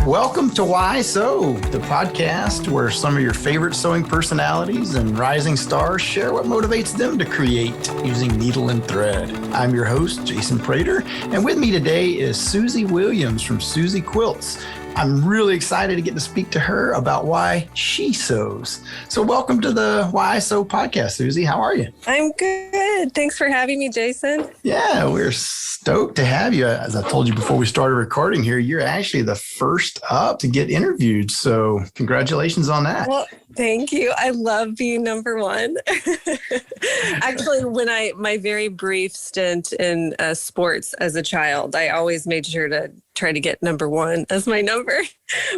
Welcome to Why So, the podcast where some of your favorite sewing personalities and rising stars share what motivates them to create using needle and thread. I'm your host, Jason Prater, and with me today is Suzy Williams from Suzy Quilts. I'm really excited to get to speak to her about why she sews. So welcome to the Why So podcast, Suzy. How are you? I'm good. Thanks for having me, Jason. Yeah, we're stoked to have you. As I told you before we started recording here, you're actually the first up to get interviewed. So congratulations on that. Well, thank you. I love being number one. Actually, my very brief stint in sports as a child, I always made sure to try to get number one as my number,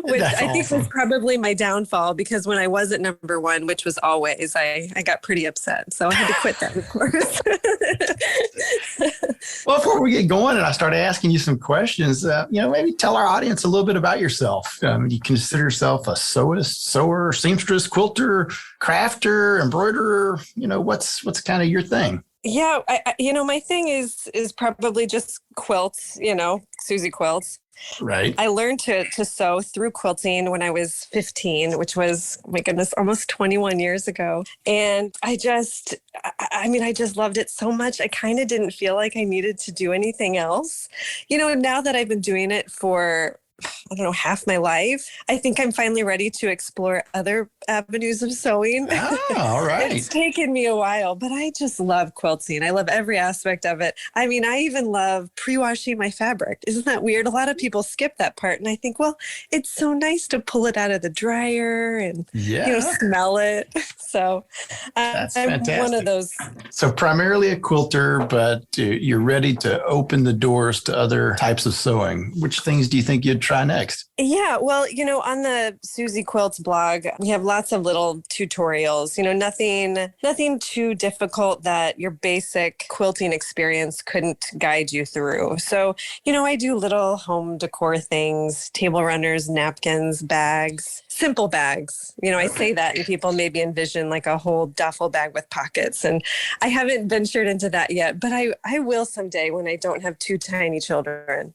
which That's I think awesome. was probably my downfall, because when I wasn't number one, which was always, I got pretty upset. So I had to quit that, of course. Well, before we get going and I start asking you some questions, maybe tell our audience a little bit about yourself. You consider yourself a sewist, sewer, seamstress, quilter, crafter, embroiderer. What's kind of your thing? Yeah, my thing is probably just quilts, Suzy Quilts. Right. I learned to sew through quilting when I was 15, which was, my goodness, almost 21 years ago. And I just loved it so much. I kind of didn't feel like I needed to do anything else. Now that I've been doing it for, half my life, I think I'm finally ready to explore other avenues of sewing. Oh, all right. It's taken me a while, but I just love quilting. I love every aspect of it. I mean, I even love pre-washing my fabric. Isn't that weird? A lot of people skip that part. And I think, well, it's so nice to pull it out of the dryer and, smell it. So That's I'm fantastic. one of those. So primarily a quilter, but you're ready to open the doors to other types of sewing. Which things do you think you'd try next? Yeah, well, on the Suzy Quilts blog, we have lots of little tutorials, nothing too difficult that your basic quilting experience couldn't guide you through. So, I do little home decor things, table runners, napkins, bags, simple bags. I say that and people maybe envision like a whole duffel bag with pockets. And I haven't ventured into that yet, but I will someday when I don't have two tiny children.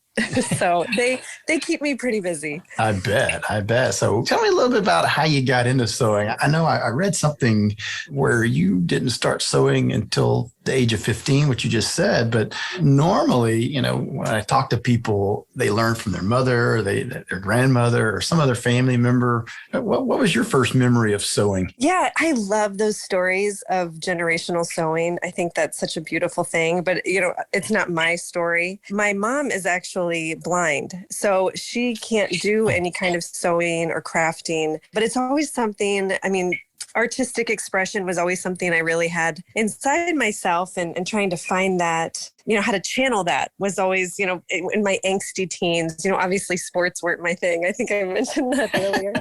So they keep me pretty busy. I bet. So tell me a little bit about how you got into sewing. I know I read something where you didn't start sewing until the age of 15, which you just said. But normally, when I talk to people, they learn from their mother, or their grandmother, or some other family member. What was your first memory of sewing? Yeah, I love those stories of generational sewing. I think that's such a beautiful thing. But, it's not my story. My mom is actually blind, so she can't do any kind of sewing or crafting. But it's always something, artistic expression was always something I really had inside myself, and trying to find that, how to channel that was always, in my angsty teens. Obviously sports weren't my thing. I think I mentioned that earlier.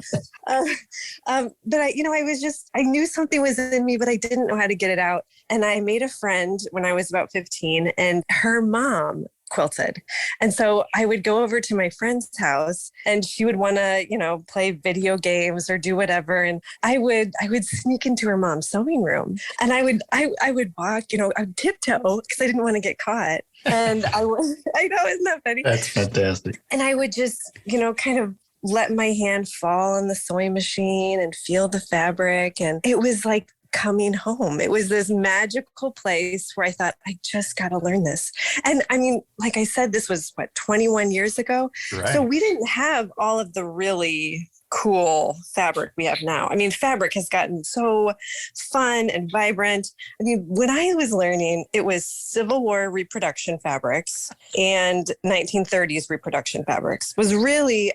But I knew something was in me, but I didn't know how to get it out. And I made a friend when I was about 15, and her mom quilted. And so I would go over to my friend's house, and she would want to, play video games or do whatever. And I would sneak into her mom's sewing room, and I would walk, I would tiptoe because I didn't want to get caught. And I know, isn't that funny? That's fantastic. And I would just, kind of let my hand fall on the sewing machine and feel the fabric. And it was like coming home. It was this magical place where I thought, I just got to learn this. And like I said, this was 21 years ago. Right. So we didn't have all of the really cool fabric we have now. Fabric has gotten so fun and vibrant. When I was learning, it was Civil War reproduction fabrics and 1930s reproduction fabrics. Was really,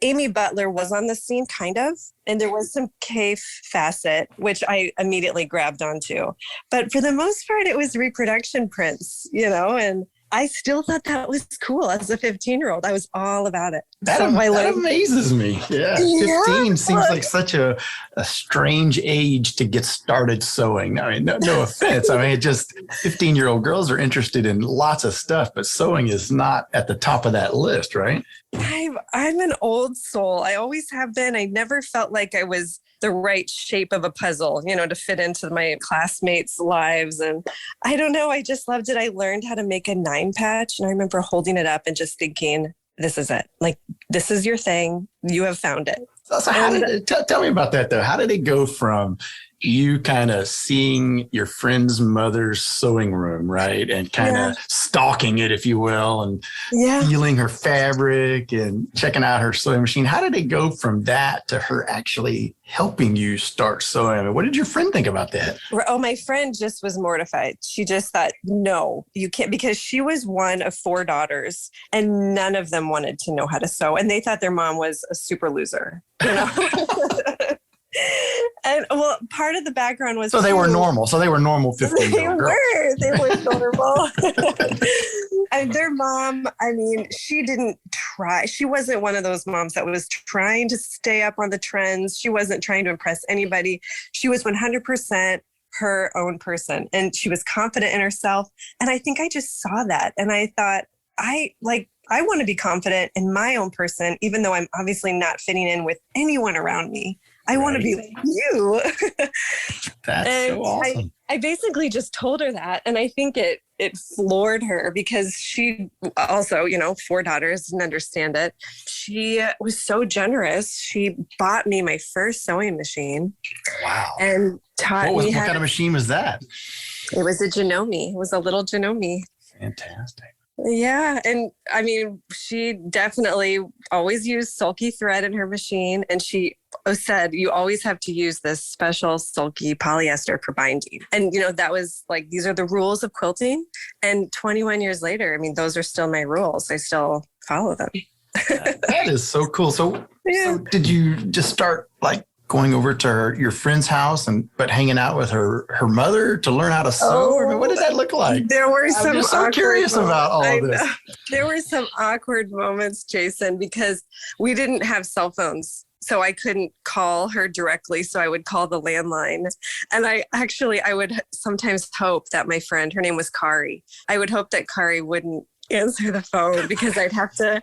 Amy Butler was on the scene, kind of, and there was some Kaffe Fassett, which I immediately grabbed onto. But for the most part, it was reproduction prints, and I still thought that was cool. As a 15-year-old, I was all about it. That amazes me. Yeah. 15 seems like such a strange age to get started sewing. No offense. Just 15-year-old girls are interested in lots of stuff, but sewing is not at the top of that list, right? I'm an old soul. I always have been. I never felt like I was the right shape of a puzzle, to fit into my classmates' lives. And I don't know, I just loved it. I learned how to make a 9 patch. And I remember holding it up and just thinking, this is it. Like, this is your thing. You have found it. So how tell me about that though. How did it go from you kind of seeing your friend's mother's sewing room, right? And kind of stalking it, if you will, and feeling her fabric and checking out her sewing machine. How did it go from that to her actually helping you start sewing? I mean, what did your friend think about that? Oh, my friend just was mortified. She just thought, no, you can't, because she was one of 4 daughters and none of them wanted to know how to sew. And they thought their mom was a super loser, you know? And well, part of the background was they were normal. So they were normal 15-year-old girls. They were normal. And their mom, I mean, she didn't try. She wasn't one of those moms that was trying to stay up on the trends. She wasn't trying to impress anybody. She was 100% her own person, and she was confident in herself. And I think I just saw that, and I thought, I want to be confident in my own person, even though I'm obviously not fitting in with anyone around me. I want to be like you. That's so awesome. I basically just told her that. And I think it floored her, because she also, 4 daughters, didn't understand it. She was so generous. She bought me my first sewing machine. Wow. And taught me what kind of machine was that? It was a Janome. It was a little Janome. Fantastic. Yeah. And I mean, she definitely always used sulky thread in her machine. And she said, you always have to use this special sulky polyester for binding. And, that was like, these are the rules of quilting. And 21 years later, I mean, those are still my rules. I still follow them. That is so cool. So did you just start like going over to your friend's house but hanging out with her mother to learn how to sew? I mean, what did that look like? There were I'm just so curious about all of this. There were some awkward moments, Jason, because we didn't have cell phones. So I couldn't call her directly. So I would call the landline. And I would sometimes hope that my friend, her name was Kari, I would hope that Kari wouldn't answer the phone, because I'd have to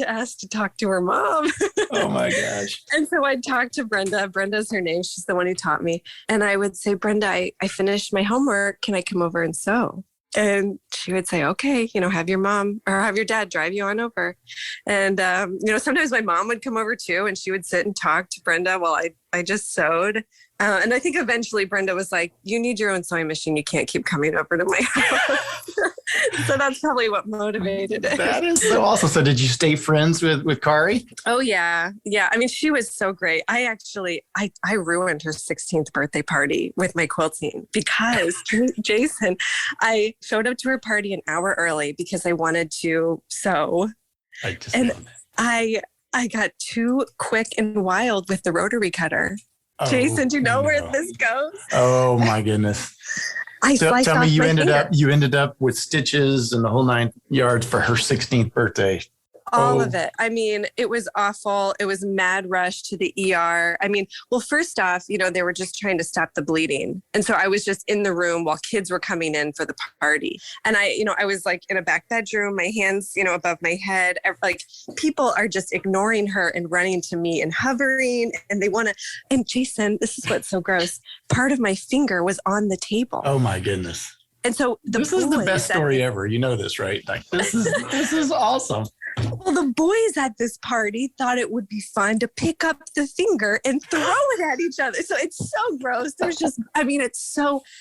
ask to talk to her mom. Oh my gosh. And so I'd talk to Brenda. Brenda's her name. She's the one who taught me. And I would say, Brenda, I finished my homework. Can I come over and sew? And she would say, okay, have your mom or have your dad drive you on over. And, sometimes my mom would come over too, and she would sit and talk to Brenda while I just sewed. And I think eventually Brenda was like, you need your own sewing machine. You can't keep coming over to my house. So that's probably what motivated it. That is so awesome. So did you stay friends with Kari? Oh, yeah. Yeah. I mean, she was so great. I ruined her 16th birthday party with my quilting, because Jason, I showed up to her party an hour early because I wanted to sew. I got too quick and wild with the rotary cutter. Oh, Jason, do you know where this goes? Oh my goodness. Tell me you ended up with stitches and the whole 9 yards for her 16th birthday. All of it. I mean, it was awful. It was mad rush to the ER. I mean, well, first off, they were just trying to stop the bleeding. And so I was just in the room while kids were coming in for the party. And I was like in a back bedroom, my hands, above my head. Like, people are just ignoring her and running to me and hovering, and they want to. And Jason, this is what's so gross. Part of my finger was on the table. Oh my goodness. And so this is the best story ever. You know this, right? Like, this is awesome. Well, the boys at this party thought it would be fun to pick up the finger and throw it at each other. So it's so gross.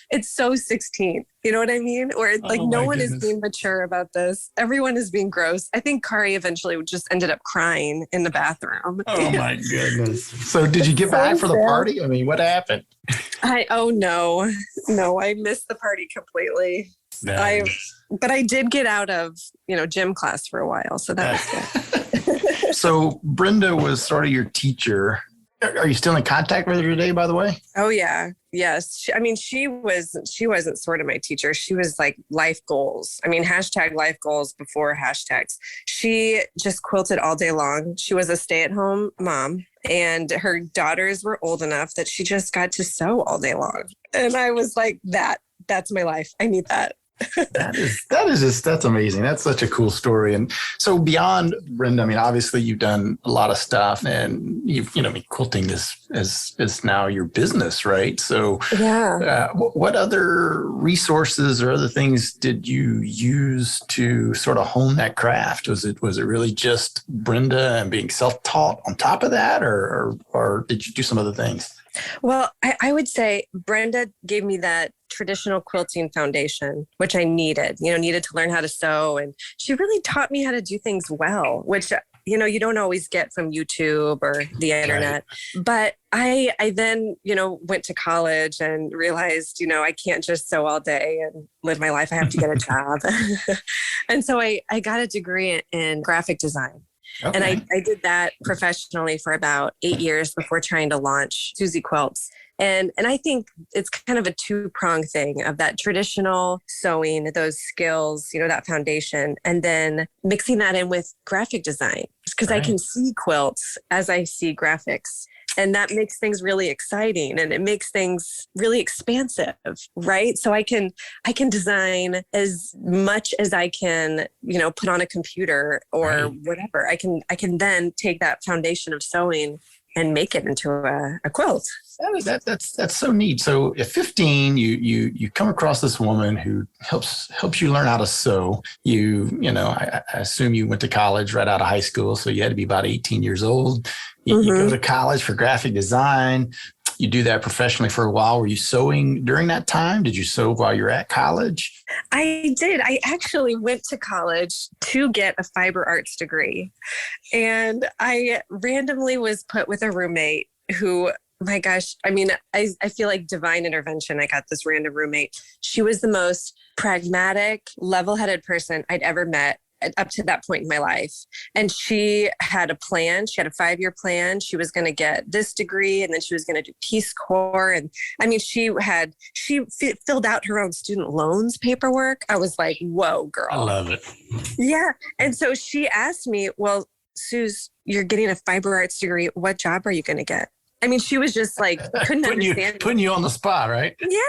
It's so 16. You know what I mean? Or like, no one is being mature about this. Everyone is being gross. I think Kari eventually just ended up crying in the bathroom. Oh my goodness. So did you get back for the party? I mean, what happened? No, I missed the party completely. Nice. But I did get out of, gym class for a while. So that was good. So Brenda was sort of your teacher. Are you still in contact with her today, by the way? Oh, yeah. Yes. She wasn't sort of my teacher. She was like life goals. I mean, #life goals before hashtags. She just quilted all day long. She was a stay-at-home mom, and her daughters were old enough that she just got to sew all day long. And I was like, that's my life. I need that. That's amazing. That's such a cool story. And so beyond Brenda, I mean, obviously you've done a lot of stuff, and quilting is now your business, right? So Yeah. what other resources or other things did you use to sort of hone that craft? Was it really just Brenda and being self-taught on top of that, or did you do some other things? Well, I would say Brenda gave me that traditional quilting foundation, which I needed to learn how to sew. And she really taught me how to do things well, which, you don't always get from YouTube or the internet. Right. But I then, went to college and realized, I can't just sew all day and live my life. I have to get a job. And so I got a degree in graphic design. Okay. And I did that professionally for about 8 years before trying to launch Suzy Quilts. And I think it's kind of a two-pronged thing of that traditional sewing, those skills, that foundation, and then mixing that in with graphic design, because right. I can see quilts as I see graphics. And that makes things really exciting, and it makes things really expansive, right? So I can design as much as I can, put on a computer or right. whatever. I can then take that foundation of sewing and make it into a quilt. That's so neat. So at 15, you come across this woman who helps you learn how to sew. I assume you went to college right out of high school, so you had to be about 18 years old. You go to college for graphic design. You do that professionally for a while. Were you sewing during that time? Did you sew while you're at college? I did. I actually went to college to get a fiber arts degree. And I randomly was put with a roommate who, my gosh, I mean, I feel like divine intervention. I got this random roommate. She was the most pragmatic, level-headed person I'd ever met up to that point in my life. And she had a plan. She had a 5-year plan. She was going to get this degree, and then she was going to do Peace Corps. And I mean, she filled out her own student loans paperwork. I was like, whoa, girl. I love it. Yeah. And so she asked me, well, Suze, you're getting a fiber arts degree. What job are you going to get? I mean, she was just like, couldn't understand. Putting you on the spot, right? Yeah.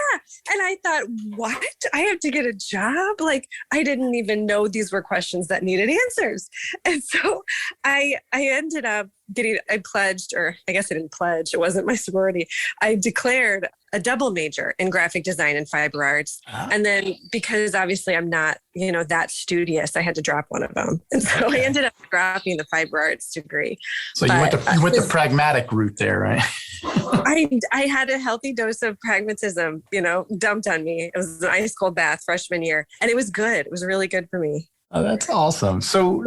And I thought, what? I have to get a job? Like, I didn't even know these were questions that needed answers. And so I ended up I pledged, or I guess I didn't pledge. It wasn't my sorority. I declared a double major in graphic design and fiber arts. And then because obviously I'm not, that studious, I had to drop one of them. And so I ended up dropping the fiber arts degree. So you went the pragmatic route there, right? I had a healthy dose of pragmatism, dumped on me. It was an ice cold bath freshman year, and it was good. It was really good for me. Oh, that's awesome. So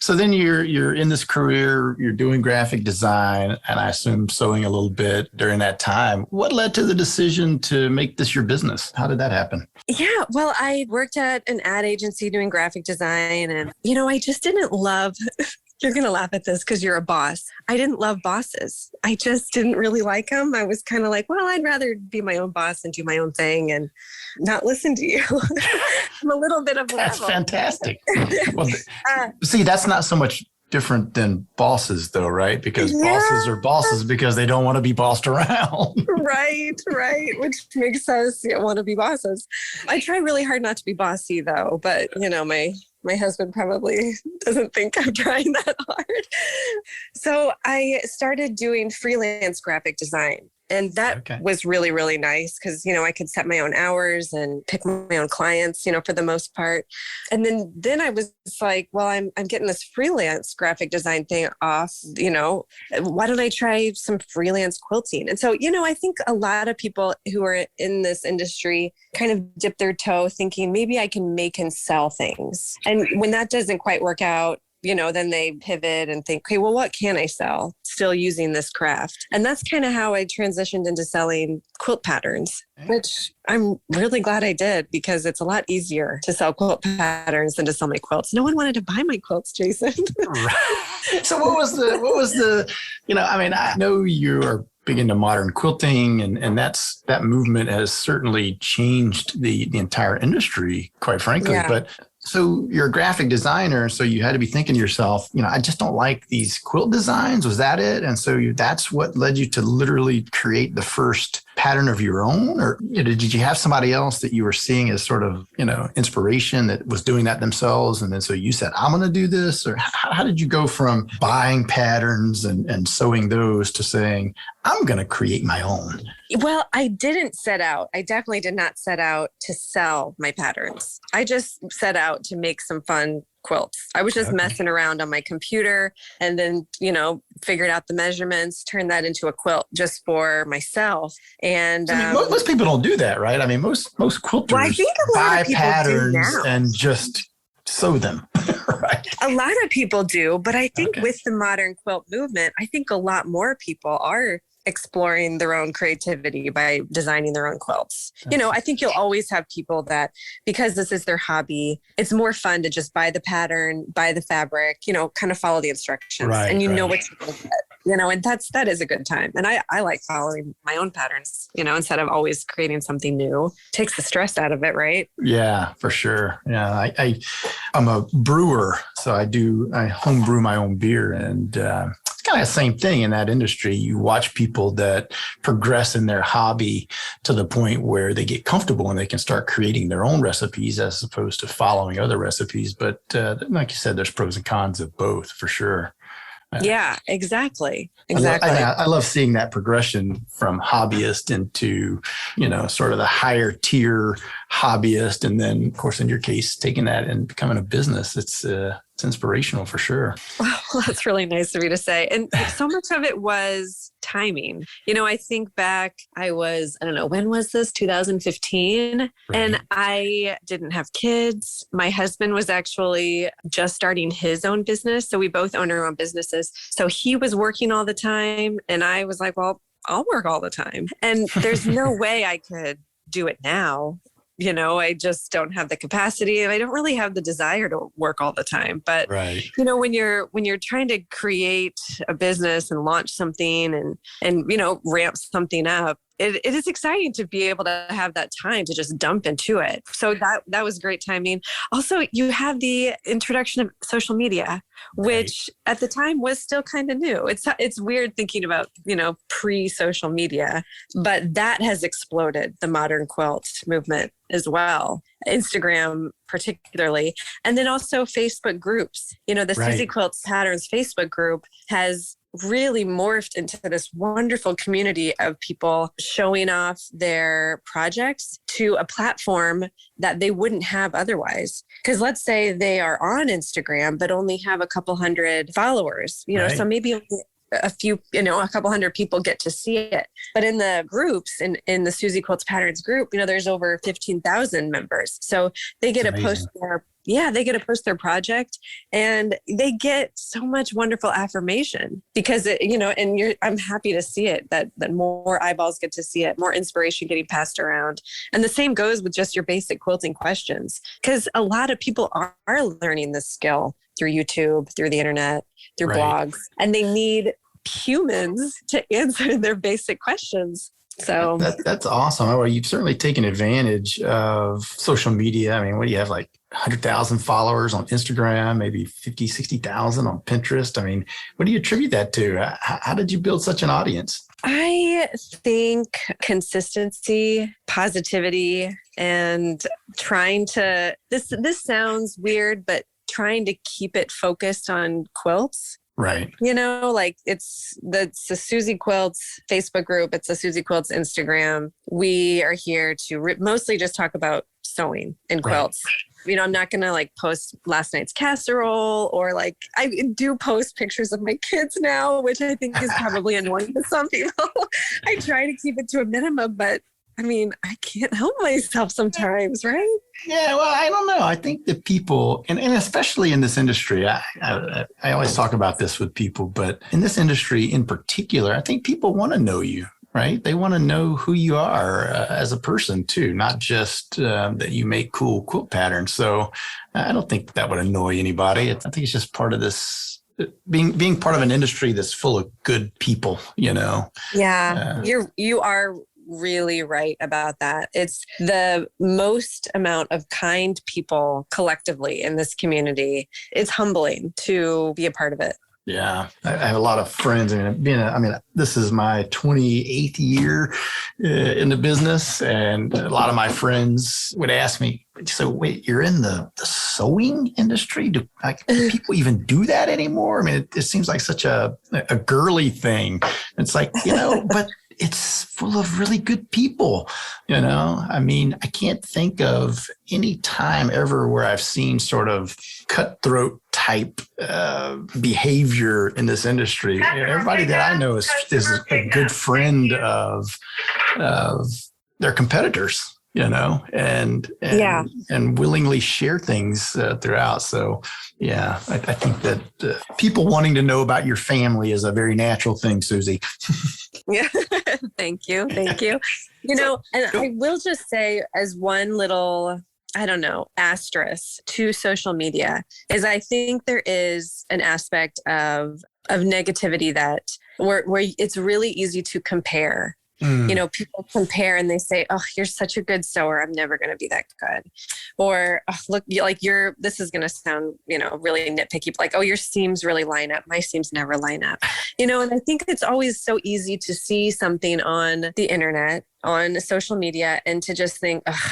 then you're in this career, you're doing graphic design, and I assume sewing a little bit during that time. What led to the decision to make this your business? How did that happen? Yeah, well, I worked at an ad agency doing graphic design, and, I just didn't love... You're going to laugh at this because you're a boss. I didn't love bosses. I just didn't really like them. I was kind of like, well, I'd rather be my own boss and do my own thing and not listen to you. I'm a little bit of a That's rebel. Fantastic. Well, see, that's not so much different than bosses, though, right? Because bosses are bosses because they don't want to be bossed around. Right. Which makes us want to be bosses. I try really hard not to be bossy, though. But, my husband probably doesn't think I'm trying that hard. So I started doing freelance graphic design. And that was really, really nice because, I could set my own hours and pick my own clients, for the most part. And then I was like, well, I'm getting this freelance graphic design thing off, why don't I try some freelance quilting? And so, I think a lot of people who are in this industry kind of dip their toe thinking maybe I can make and sell things. And when that doesn't quite work out, then they pivot and think, okay, well, what can I sell still using this craft? And that's kind of how I transitioned into selling quilt patterns, which I'm really glad I did because it's a lot easier to sell quilt patterns than to sell my quilts. No one wanted to buy my quilts, Jason. Right. So what was the, I know you are big into modern quilting and that movement has certainly changed the entire industry, quite frankly. Yeah. But so you're a graphic designer, so you had to be thinking to yourself, I just don't like these quilt designs. Was that it? And so that's what led you to literally create the first pattern of your own, or did you have somebody else that you were seeing as sort of, inspiration that was doing that themselves? And then so you said, I'm going to do this, or how did you go from buying patterns and sewing those to saying, I'm going to create my own? Well, I definitely did not set out to sell my patterns. I just set out to make some fun quilts. I was just messing around on my computer and then, figured out the measurements, turned that into a quilt just for myself. And most people don't do that, right? I mean, most quilters I think a lot buy of people patterns do now. And just sew them, right? A lot of people do, but I think with the modern quilt movement, I think a lot more people are exploring their own creativity by designing their own quilts. I think you'll always have people that, because this is their hobby, it's more fun to just buy the pattern, buy the fabric, kind of follow the instructions, and know what you're going to get, and that is a good time. And I like following my own patterns, instead of always creating something new. Takes the stress out of it, right? Yeah, for sure. Yeah, I'm a brewer, so I home brew my own beer, and kind of the same thing in that industry. You watch people that progress in their hobby to the point where they get comfortable and they can start creating their own recipes as opposed to following other recipes. But like you said, there's pros and cons of both for sure. Yeah, exactly. I love seeing that progression from hobbyist into, sort of the higher tier hobbyist. And then, of course, in your case, taking that and becoming a business, it's inspirational for sure. Well, that's really nice of you to say. And so much of it was timing. I think back, I don't know, when was this? 2015. Right. And I didn't have kids. My husband was actually just starting his own business. So we both own our own businesses. So he was working all the time. And I was like, well, I'll work all the time. And there's no way I could do it now. I just don't have the capacity, and I don't really have the desire to work all the time. But, when you're trying to create a business and launch something and ramp something up, it is exciting to be able to have that time to just dump into it. So that was great timing. Also, you have the introduction of social media, which at the time was still kind of new. It's weird thinking about, pre-social media, but that has exploded the modern quilt movement as well. Instagram particularly, and then also Facebook groups. The Suzy Quilts Patterns Facebook group has really morphed into this wonderful community of people showing off their projects to a platform that they wouldn't have otherwise. Because let's say they are on Instagram, but only have a couple hundred followers, so maybe only a few, a couple hundred people get to see it. But in the groups, in the Suzy Quilts Patterns group, there's over 15,000 members. So they get to post their project, and they get so much wonderful affirmation because I'm happy to see it, that more eyeballs get to see it, more inspiration getting passed around. And the same goes with just your basic quilting questions, because a lot of people are learning this skill through YouTube, through the internet, through blogs, and they need humans to answer their basic questions. So that's awesome. Well, you've certainly taken advantage of social media. I mean, what do you have, like 100,000 followers on Instagram, maybe 50, 60,000 on Pinterest? I mean, what do you attribute that to? How did you build such an audience? I think consistency, positivity, and trying to, this sounds weird, but trying to keep it focused on quilts. Right. It's the Suzy Quilts Facebook group. It's the Suzy Quilts Instagram. We are here to mostly just talk about sewing and quilts. I'm not going to post last night's casserole, or I do post pictures of my kids now, which I think is probably annoying to some people. I try to keep it to a minimum, but I mean, I can't help myself sometimes, right? Yeah, well, I don't know. I think that people, and especially in this industry, I always talk about this with people, but in this industry in particular, I think people want to know you, right? They want to know who you are as a person too, not just that you make cool quilt patterns. So I don't think that would annoy anybody. I think it's just part of this, being part of an industry that's full of good people, Yeah, you are really right about that. It's the most amount of kind people collectively in this community. It's humbling to be a part of it. Yeah, I have a lot of friends. This is my 28th year in the business, and a lot of my friends would ask me, "So, wait, you're in the sewing industry? Do people even do that anymore?" I mean, it seems like such a girly thing. It's like, but it's full of really good people. I mean, I can't think of any time ever where I've seen sort of cutthroat type behavior in this industry. Everybody that I know is a good friend of their competitors, and willingly share things throughout. So, yeah, I think that people wanting to know about your family is a very natural thing, Suzy. Yeah. Thank you. And I will just say, as one little, I don't know, asterisk to social media, is I think there is an aspect of negativity that where it's really easy to compare. People compare and they say, "Oh, you're such a good sewer. I'm never going to be that good." Or, "Oh, look, this is going to sound, really nitpicky, but like, oh, your seams really line up. My seams never line up." And I think it's always so easy to see something on the internet, on social media, and to just think, "Ugh,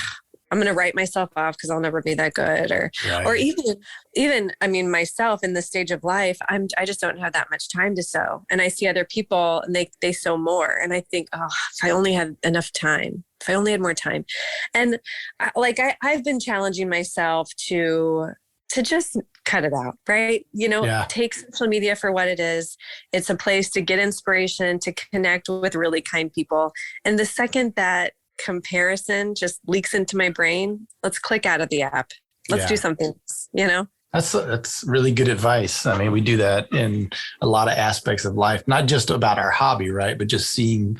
I'm going to write myself off because I'll never be that good." Or even, myself in this stage of life, I just don't have that much time to sew. And I see other people and they sew more. And I think, oh, if I only had enough time, if I only had more time. And I've been challenging myself to just cut it out, right? Take social media for what it is. It's a place to get inspiration, to connect with really kind people. And the second that comparison just leaks into my brain, let's click out of the app. Let's do something else, That's really good advice. I mean, we do that in a lot of aspects of life, not just about our hobby, right? But just seeing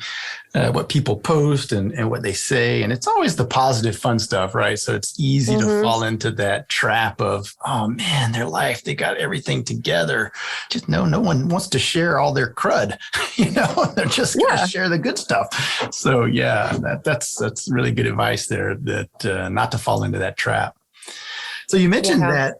what people post and what they say. And it's always the positive, fun stuff, right? So it's easy to fall into that trap of, oh man, their life, they got everything together. Just no one wants to share all their crud, they're just going to share the good stuff. So yeah, that's really good advice there, that not to fall into that trap. So you mentioned that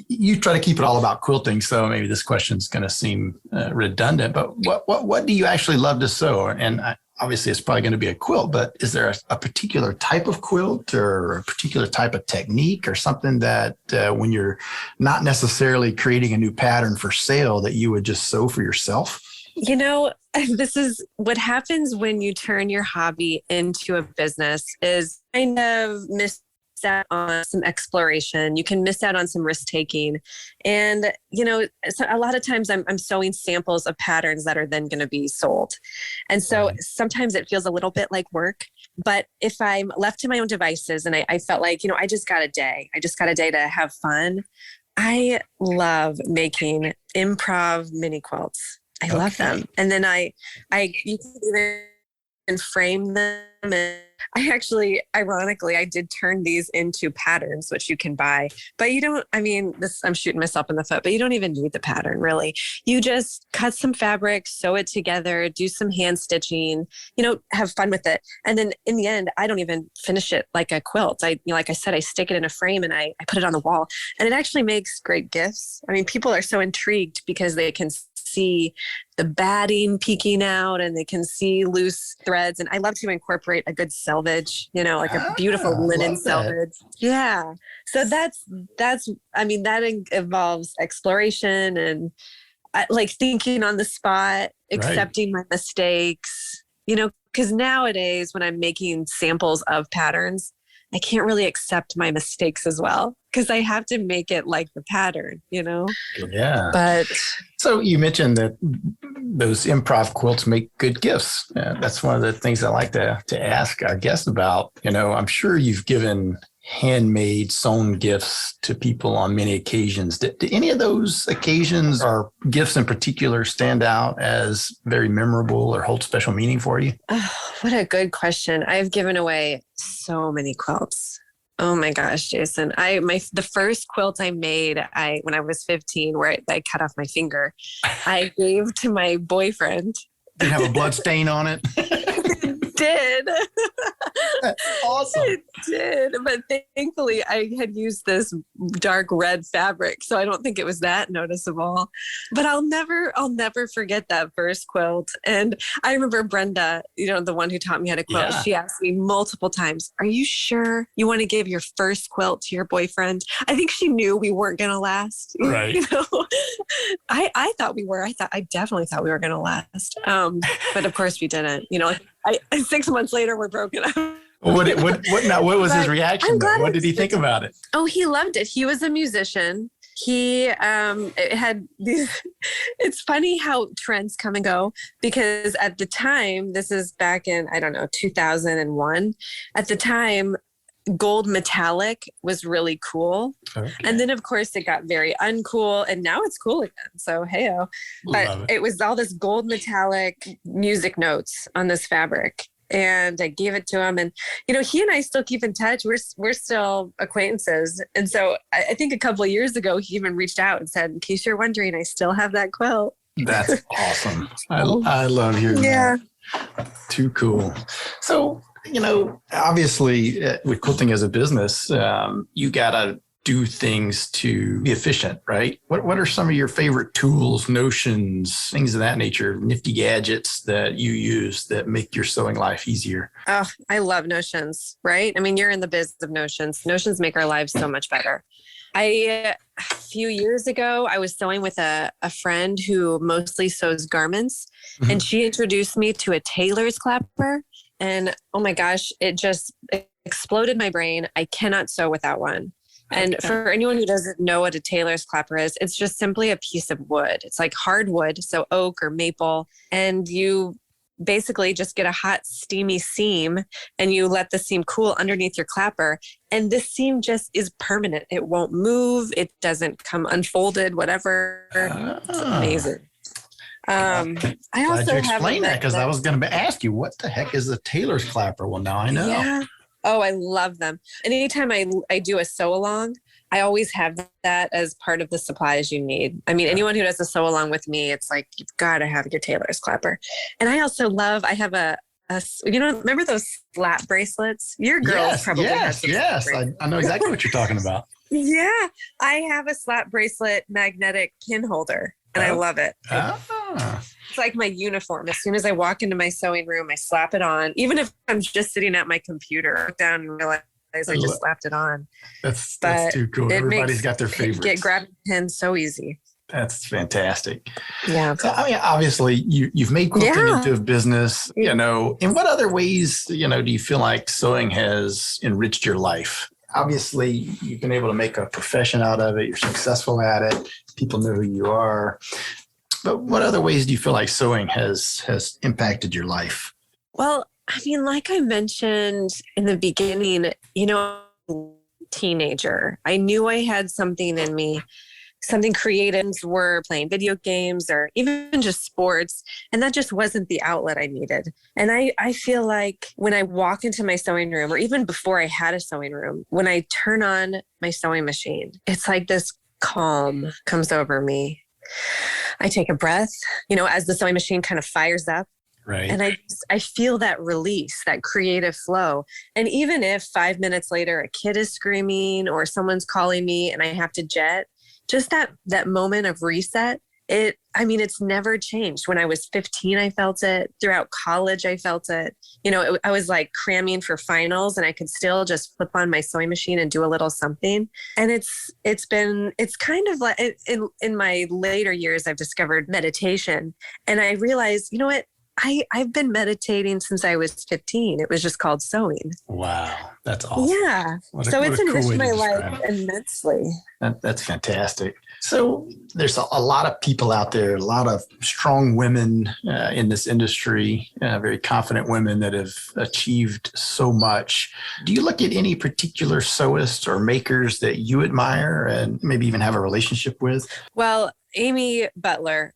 you try to keep it all about quilting. So maybe this question is going to seem redundant, but what do you actually love to sew? And obviously it's probably going to be a quilt, but is there a particular type of quilt or a particular type of technique or something that when you're not necessarily creating a new pattern for sale that you would just sew for yourself? This is what happens when you turn your hobby into a business, is kind of out on some exploration. You can miss out on some risk taking. And, so a lot of times I'm sewing samples of patterns that are then going to be sold. And so sometimes it feels a little bit like work, but if I'm left to my own devices and I felt like, I just got a day to have fun. I love making improv mini quilts. I love them. And then you can even frame them. And ironically, I did turn these into patterns, which you can buy, but I'm shooting myself in the foot, but you don't even need the pattern really. You just cut some fabric, sew it together, do some hand stitching, have fun with it. And then in the end, I don't even finish it like a quilt. Like I said, I stick it in a frame and I put it on the wall, and it actually makes great gifts. People are so intrigued because they can see the batting peeking out and they can see loose threads. And I love to incorporate a good selvage, like a beautiful linen selvage. Yeah. So that involves exploration and like thinking on the spot, accepting my mistakes, because nowadays when I'm making samples of patterns, I can't really accept my mistakes as well because I have to make it like the pattern, Yeah. But so you mentioned that those improv quilts make good gifts. That's one of the things I like to ask our guests about. I'm sure you've given handmade sewn gifts to people on many occasions. Do any of those occasions or gifts in particular stand out as very memorable or hold special meaning for you? Oh, what a good question. I've given away so many quilts. Oh my gosh, Jason. The first quilt I made, when I was 15, where I cut off my finger, I gave to my boyfriend. Did it have a blood stain on it? Did. That's awesome. It did, but thankfully I had used this dark red fabric, so I don't think it was that noticeable. But I'll never forget that first quilt. And I remember Brenda, the one who taught me how to quilt. Yeah. She asked me multiple times, "Are you sure you want to give your first quilt to your boyfriend?" I think she knew we weren't going to last. Right. I thought we were. I definitely thought we were going to last. But of course we didn't. 6 months later, we're broken up. What was his reaction? What did he think about it? Oh, he loved it. He was a musician. It had these, it's funny how trends come and go, because at the time, this is back in, 2001. At the time, gold metallic was really cool. Okay. And then of course it got very uncool, and now it's cool again. So, hey-o. But it was all this gold metallic music notes on this fabric. And I gave it to him, and he and I still keep in touch. We're still acquaintances, and so I think a couple of years ago he even reached out and said, "In case you're wondering, I still have that quilt." That's awesome. I love hearing that. Too cool. So obviously with quilting as a business, you gotta do things to be efficient, right? What are some of your favorite tools, notions, things of that nature, nifty gadgets that you use that make your sewing life easier? Oh, I love notions, right? I mean, you're in the biz of notions. Notions make our lives so much better. A few years ago, I was sewing with a friend who mostly sews garments, and she introduced me to a tailor's clapper. And oh my gosh, it just exploded my brain. I cannot sew without one. And for anyone who doesn't know what a tailor's clapper is, it's just simply a piece of wood. It's like hardwood, so oak or maple. And you basically just get a hot, steamy seam, and you let the seam cool underneath your clapper. And this seam just is permanent. It won't move. It doesn't come unfolded, whatever. It's amazing. I also explain that, because I was going to ask you, what the heck is a tailor's clapper? Well, now I know. Yeah. Oh, I love them. And anytime I do a sew along, I always have that as part of the supplies you need. I mean, anyone who does a sew along with me, it's like, you've got to have your tailor's clapper. And I also I have a remember those slap bracelets? Your girls probably have some. Yes. I know exactly what you're talking about. Yeah. I have a slap bracelet magnetic pin holder, and I love it. It's like my uniform. As soon as I walk into my sewing room, I slap it on. Even if I'm just sitting at my computer, I look down and realize I just slapped it on. That's too cool. Everybody's got their favorites. Get grabbing pins so easy. That's fantastic. Yeah. So, I mean, obviously you've made quilting into a business, in what other ways, do you feel like sewing has enriched your life? Obviously you've been able to make a profession out of it. You're successful at it. People know who you are. But what other ways do you feel like sewing has impacted your life? Well, I mean, like I mentioned in the beginning, teenager, I knew I had something in me, something creative. Were playing video games or even just sports. And that just wasn't the outlet I needed. And I feel like when I walk into my sewing room, or even before I had a sewing room, when I turn on my sewing machine, it's like this calm comes over me. I take a breath, as the sewing machine kind of fires up. Right. And I feel that release, that creative flow. And even if 5 minutes later, a kid is screaming or someone's calling me and I have to jet, just that moment of reset, it's never changed. When I was 15, I felt it. Throughout college, I felt it. I was like cramming for finals, and I could still just flip on my sewing machine and do a little something. And it's kind of like in my later years, I've discovered meditation, and I realized, you know what? I've been meditating since I was 15. It was just called sewing. Wow. That's awesome. Yeah. So it's enriched my life immensely. That's fantastic. So there's a lot of people out there, a lot of strong women in this industry, very confident women that have achieved so much. Do you look at any particular sewists or makers that you admire and maybe even have a relationship with? Well, Amy Butler,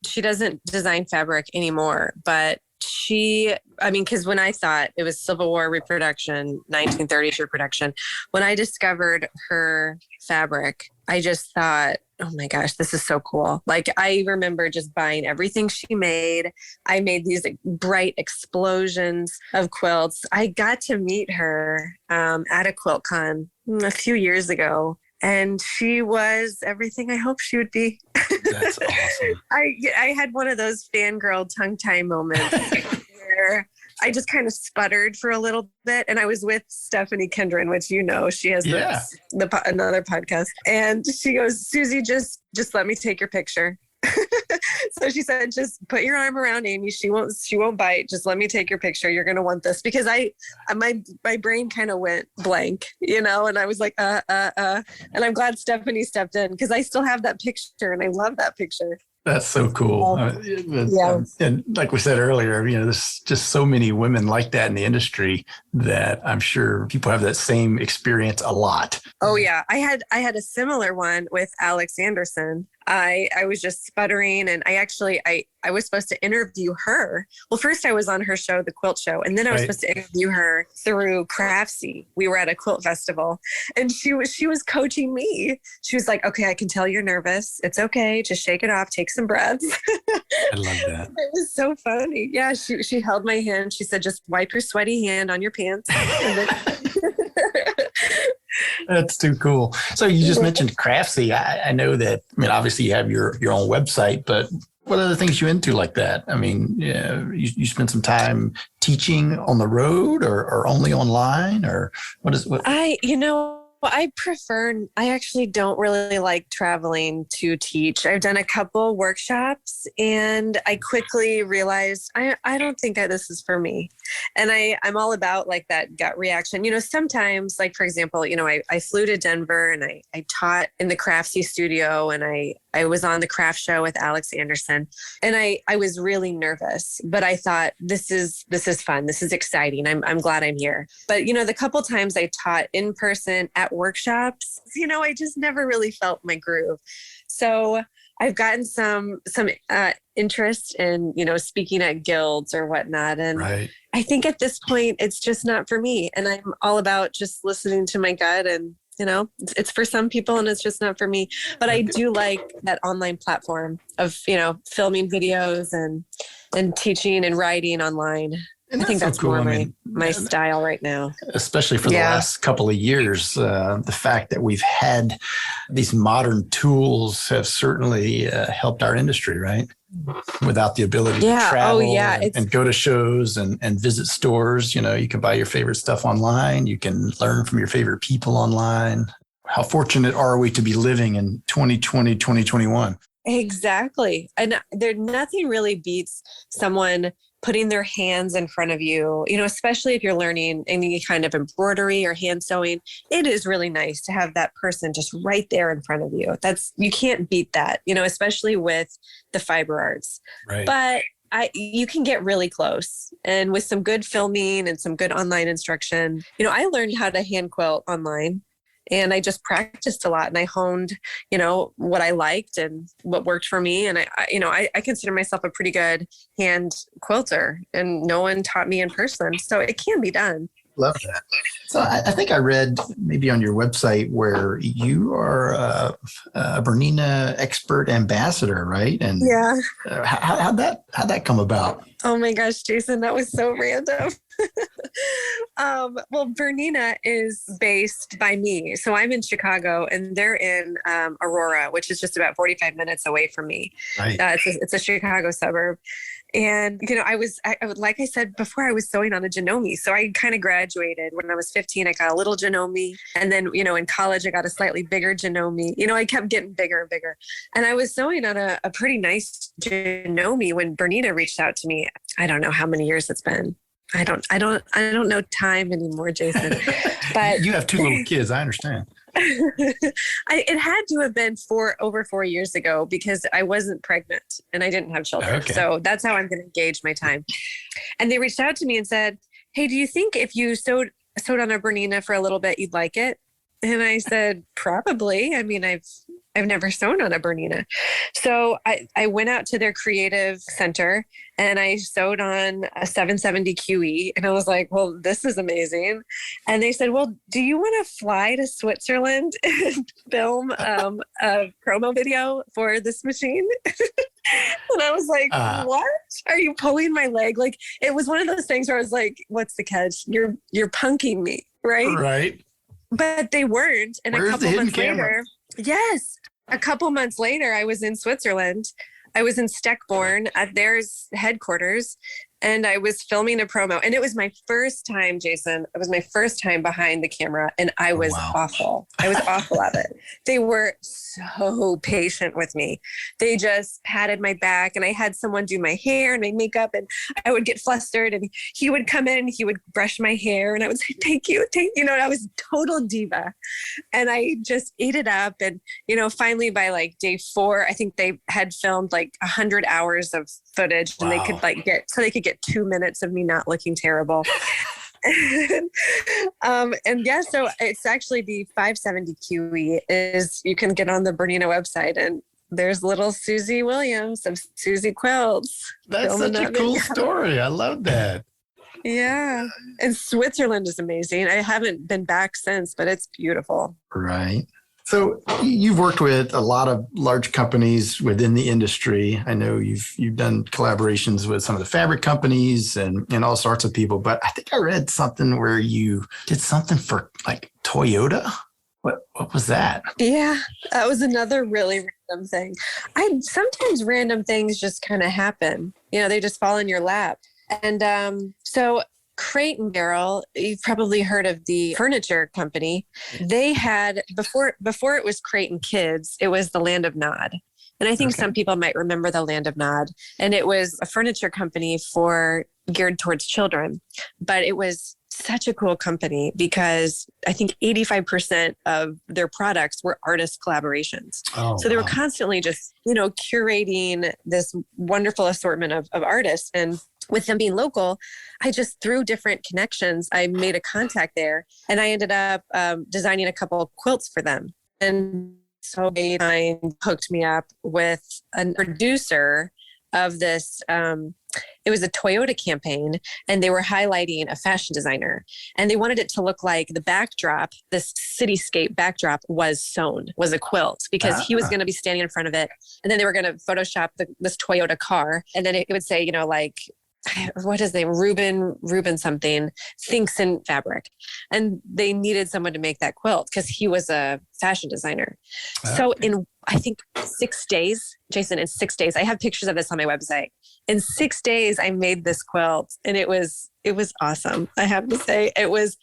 she doesn't design fabric anymore, but because when I thought it was Civil War reproduction, 1930s reproduction, when I discovered her fabric, I just thought, oh my gosh, this is so cool. Like, I remember just buying everything she made. I made these bright explosions of quilts. I got to meet her at a quilt con a few years ago. And she was everything I hoped she would be. That's awesome. I had one of those fangirl tongue tie moments where I just kind of sputtered for a little bit. And I was with Stephanie Kendron, which, she has another podcast. And she goes, Suzy, just let me take your picture. So she said, just put your arm around Amy. She won't bite. Just let me take your picture. You're going to want this, because my brain kind of went blank, and I was like, and I'm glad Stephanie stepped in, because I still have that picture and I love that picture. That's so cool. And like we said earlier, there's just so many women like that in the industry that I'm sure people have that same experience a lot. Oh yeah. I had a similar one with Alex Anderson. I was just sputtering, and I was supposed to interview her. Well, first I was on her show, The Quilt Show, and then I was supposed to interview her through Craftsy. We were at a quilt festival, and she was coaching me. She was like, okay, I can tell you're nervous. It's okay. Just shake it off. Take some breaths. I love that. It was so funny. Yeah. She held my hand. She said, just wipe your sweaty hand on your pants. That's too cool. So you just mentioned Craftsy. I know that, obviously you have your own website, but what other things you into like that? You spend some time teaching on the road or only online, or what? I actually don't really like traveling to teach. I've done a couple workshops, and I quickly realized I don't think that this is for me. And I'm all about like that gut reaction. Sometimes, like, for example, I flew to Denver and I taught in the Craftsy studio, and I was on the craft show with Alex Anderson, and I was really nervous, but I thought, this is fun. This is exciting. I'm glad I'm here. But, the couple times I taught in person at workshops, I just never really felt my groove. So I've gotten some interest in, speaking at guilds or whatnot. And I think at this point, it's just not for me. And I'm all about just listening to my gut, and it's for some people and it's just not for me. But I do like that online platform of, filming videos and teaching and writing online. And I think that's so cool. more my style right now. Especially for the last couple of years, the fact that we've had these modern tools have certainly helped our industry, right? Without the ability to travel and go to shows and visit stores, you can buy your favorite stuff online. You can learn from your favorite people online. How fortunate are we to be living in 2020, 2021? Exactly. And nothing really beats someone putting their hands in front of you, especially if you're learning any kind of embroidery or hand sewing. It is really nice to have that person just right there in front of you. You can't beat that, especially with the fiber arts. Right. But you can get really close, and with some good filming and some good online instruction, I learned how to hand quilt online. And I just practiced a lot, and I honed, what I liked and what worked for me. And I consider myself a pretty good hand quilter, and no one taught me in person. So it can be done. Love that. So I think I read maybe on your website where you are a BERNINA expert ambassador, right? And how'd that come about? Oh my gosh, Jason, that was so random. Well, BERNINA is based by me. So I'm in Chicago, and they're in Aurora, which is just about 45 minutes away from me. Right. It's a Chicago suburb. And, I was like I said before, I was sewing on a Janome. So I kind of graduated when I was 15. I got a little Janome. And then, in college, I got a slightly bigger Janome. I kept getting bigger and bigger. And I was sewing on a pretty nice Janome when BERNINA reached out to me. I don't know how many years it's been. I don't know time anymore, Jason. But you have two little kids. I understand. It had to have been over 4 years ago, because I wasn't pregnant and I didn't have children. Okay. So that's how I'm going to gauge my time. And they reached out to me and said, hey, do you think if you sewed on a BERNINA for a little bit, you'd like it? And I said, probably. I've I've never sewn on a Bernina. So I went out to their creative center and I sewed on a 770 QE. And I was like, well, this is amazing. And they said, well, do you want to fly to Switzerland and film a promo video for this machine? And I was like, what? Are you pulling my leg? Like, it was one of those things where I was like, what's the catch? You're punking me, right? Right. But they weren't. And Where's a couple months later, yes, a couple months later, I was in Switzerland. I was in Steckborn at their headquarters, and I was filming a promo. And it was my first time, Jason. It was my first time behind the camera, and I was awful. I was awful at it. They were so patient with me. They just patted my back, and I had someone do my hair and my makeup, and I would get flustered, and he would come in and he would brush my hair, and I would say, thank you. And I was total diva, and I just ate it up. And, finally by like day 4, I think they had filmed like 100 hours of footage, and they could they could get 2 minutes of me not looking terrible. And yeah, so it's actually the 570 QE is, you can get on the BERNINA website, and there's little Suzy Williams of Suzy Quilts. That's such a cool story. I love that. Yeah. And Switzerland is amazing. I haven't been back since, but it's beautiful. Right. So you've worked with a lot of large companies within the industry. I know you've done collaborations with some of the fabric companies and all sorts of people, but I think I read something where you did something for like Toyota. What was that? Yeah, that was another really random thing. Sometimes random things just kind of happen. They just fall in your lap. And so Crate and Barrel, you've probably heard of the furniture company. They had, before it was Crate and Kids, it was the Land of Nod. And I think some people might remember the Land of Nod. And it was a furniture company geared towards children. But it was such a cool company because I think 85% of their products were artist collaborations. So they were constantly just, curating this wonderful assortment of artists. And with them being local, I just, through different connections, I made a contact there, and I ended up designing a couple of quilts for them. And so they hooked me up with a producer of this. It was a Toyota campaign, and they were highlighting a fashion designer, and they wanted it to look like the backdrop, this cityscape backdrop was a quilt, because he was going to be standing in front of it. And then they were going to Photoshop this Toyota car. And then it would say, what is his name? Ruben something thinks in fabric. And they needed someone to make that quilt because he was a fashion designer. So in, I think 6 days, Jason, in 6 days, I have pictures of this on my website. In 6 days, I made this quilt, and it was awesome. I have to say, it was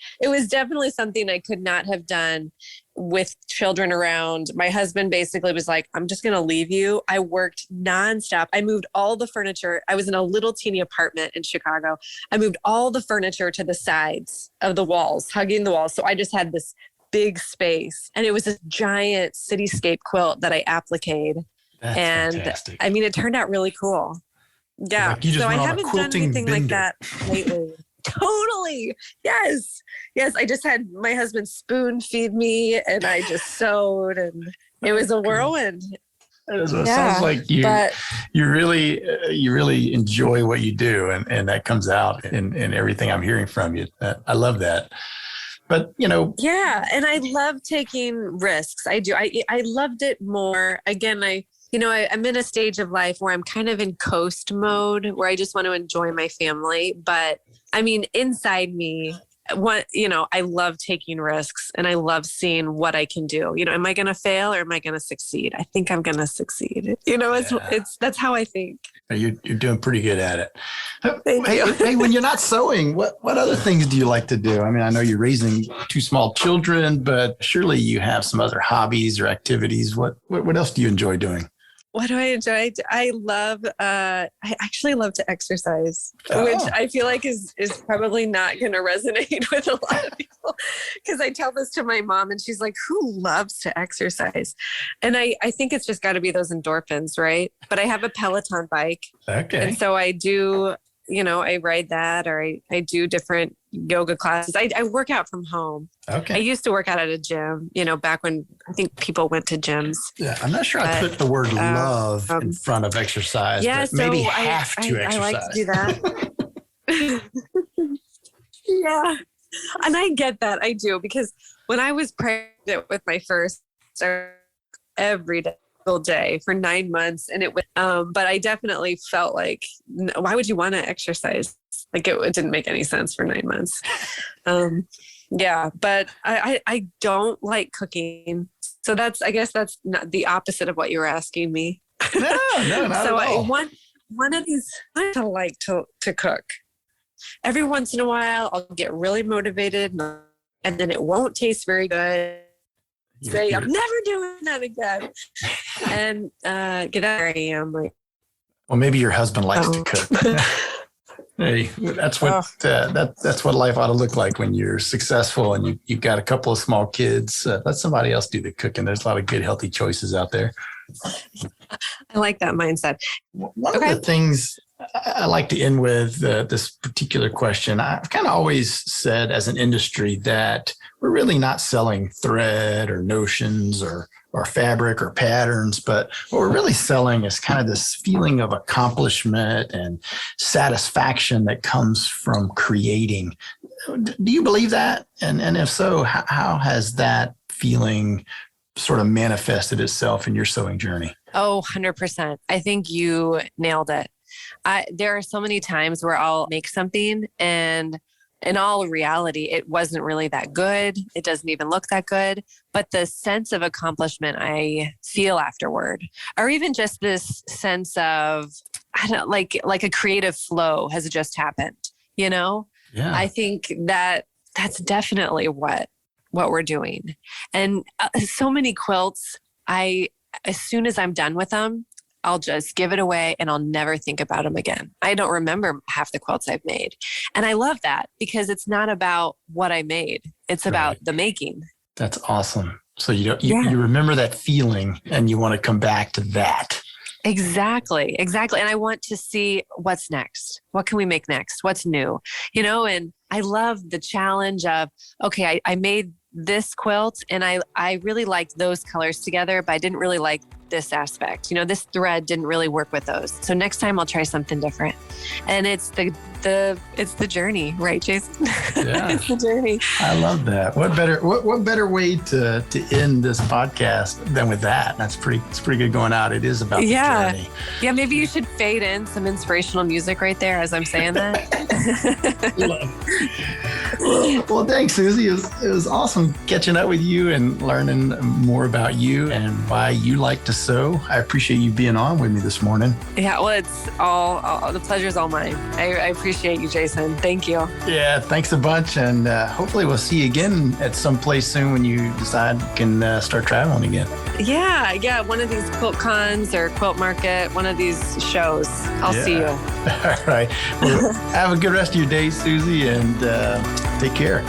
definitely something I could not have done with children around. My husband basically was like, I'm just going to leave you. I worked nonstop. I moved all the furniture. I was in a little teeny apartment in Chicago. I moved all the furniture to the sides of the walls, hugging the walls. So I just had this big space, and it was this giant cityscape quilt that I appliqued. That's fantastic. I mean, it turned out really cool. Yeah. So I haven't done anything like that lately. Totally. Yes. I just had my husband spoon feed me, and I just sewed, and it was a whirlwind. It sounds like you really enjoy what you do, and that comes out in everything I'm hearing from you. I love that. But, Yeah. And I love taking risks. I do. I loved it more. Again, I'm in a stage of life where I'm kind of in coast mode, where I just want to enjoy my family. But I mean, inside me, I love taking risks, and I love seeing what I can do. Am I going to fail, or am I going to succeed? I think I'm going to succeed. That's how I think. You're doing pretty good at it. Hey, when you're not sewing, what other things do you like to do? I mean, I know you're raising 2 small children, but surely you have some other hobbies or activities. What else do you enjoy doing? What do I enjoy? I actually love to exercise, which I feel like is probably not going to resonate with a lot of people, because I tell this to my mom, and she's like, who loves to exercise? And I think it's just got to be those endorphins, right? But I have a Peloton bike. Okay. And so I do, I ride that, or I do different, yoga classes. I work out from home. Okay. I used to work out at a gym, back when I think people went to gyms. Yeah, I'm not sure I put the word love in front of exercise, but maybe have to exercise. I like to do that. Yeah. And I get that. I do, because when I was pregnant with my first, every day for 9 months, and it was, but I definitely felt like, why would you want to exercise? Like it didn't make any sense for 9 months. Yeah, but I don't like cooking. So I guess that's not the opposite of what you were asking me. No, not so at all. One of these, I don't like to cook. Every once in a while, I'll get really motivated, and then it won't taste very good. Say, I'm never doing that again. And get out there I am. Like, well, maybe your husband likes to cook. Hey, that's what that's what life ought to look like when you're successful and you've got a couple of small kids. Let somebody else do the cooking. There's a lot of good, healthy choices out there. I like that mindset. One of the things I like to end with this particular question, I've kind of always said as an industry that we're really not selling thread or notions or fabric or patterns, but what we're really selling is kind of this feeling of accomplishment and satisfaction that comes from creating. Do you believe that? And if so, how has that feeling sort of manifested itself in your sewing journey? Oh, 100%. I think you nailed it. There are so many times where I'll make something and in all reality, it wasn't really that good. It doesn't even look that good. But the sense of accomplishment I feel afterward, or even just this sense of, I don't like a creative flow has just happened, Yeah. I think that's definitely what we're doing. And so many quilts, as soon as I'm done with them, I'll just give it away and I'll never think about them again. I don't remember half the quilts I've made. And I love that because it's not about what I made. It's about the making. That's awesome. So you remember that feeling and you want to come back to that. Exactly. And I want to see what's next. What can we make next? What's new? And I love the challenge of, okay, I made this quilt and I really liked those colors together, but I didn't really like this aspect. This thread didn't really work with those. So next time I'll try something different. And it's the journey, right, Jason? Yeah. It's the journey. I love that. What better way to end this podcast than with that? It's pretty good going out. It is about the journey. Yeah, maybe you should fade in some inspirational music right there as I'm saying that. Well, thanks, Suzy. It was awesome catching up with you and learning more about you and why you like to sew. I appreciate you being on with me this morning. Yeah, well, it's all the pleasure's all mine. I appreciate you, Jason. Thank you. Yeah, thanks a bunch. And hopefully we'll see you again at some place soon when you decide you can start traveling again. Yeah. One of these quilt cons or quilt market, one of these shows. I'll see you. All right. Well, have a good rest of your day, Suzy, and take care.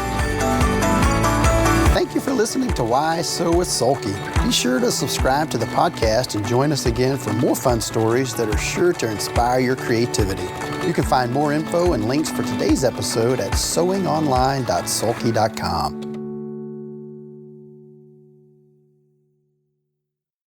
Thank you for listening to Why Sew with Sulky. Be sure to subscribe to the podcast and join us again for more fun stories that are sure to inspire your creativity. You can find more info and links for today's episode at sewingonline.sulky.com.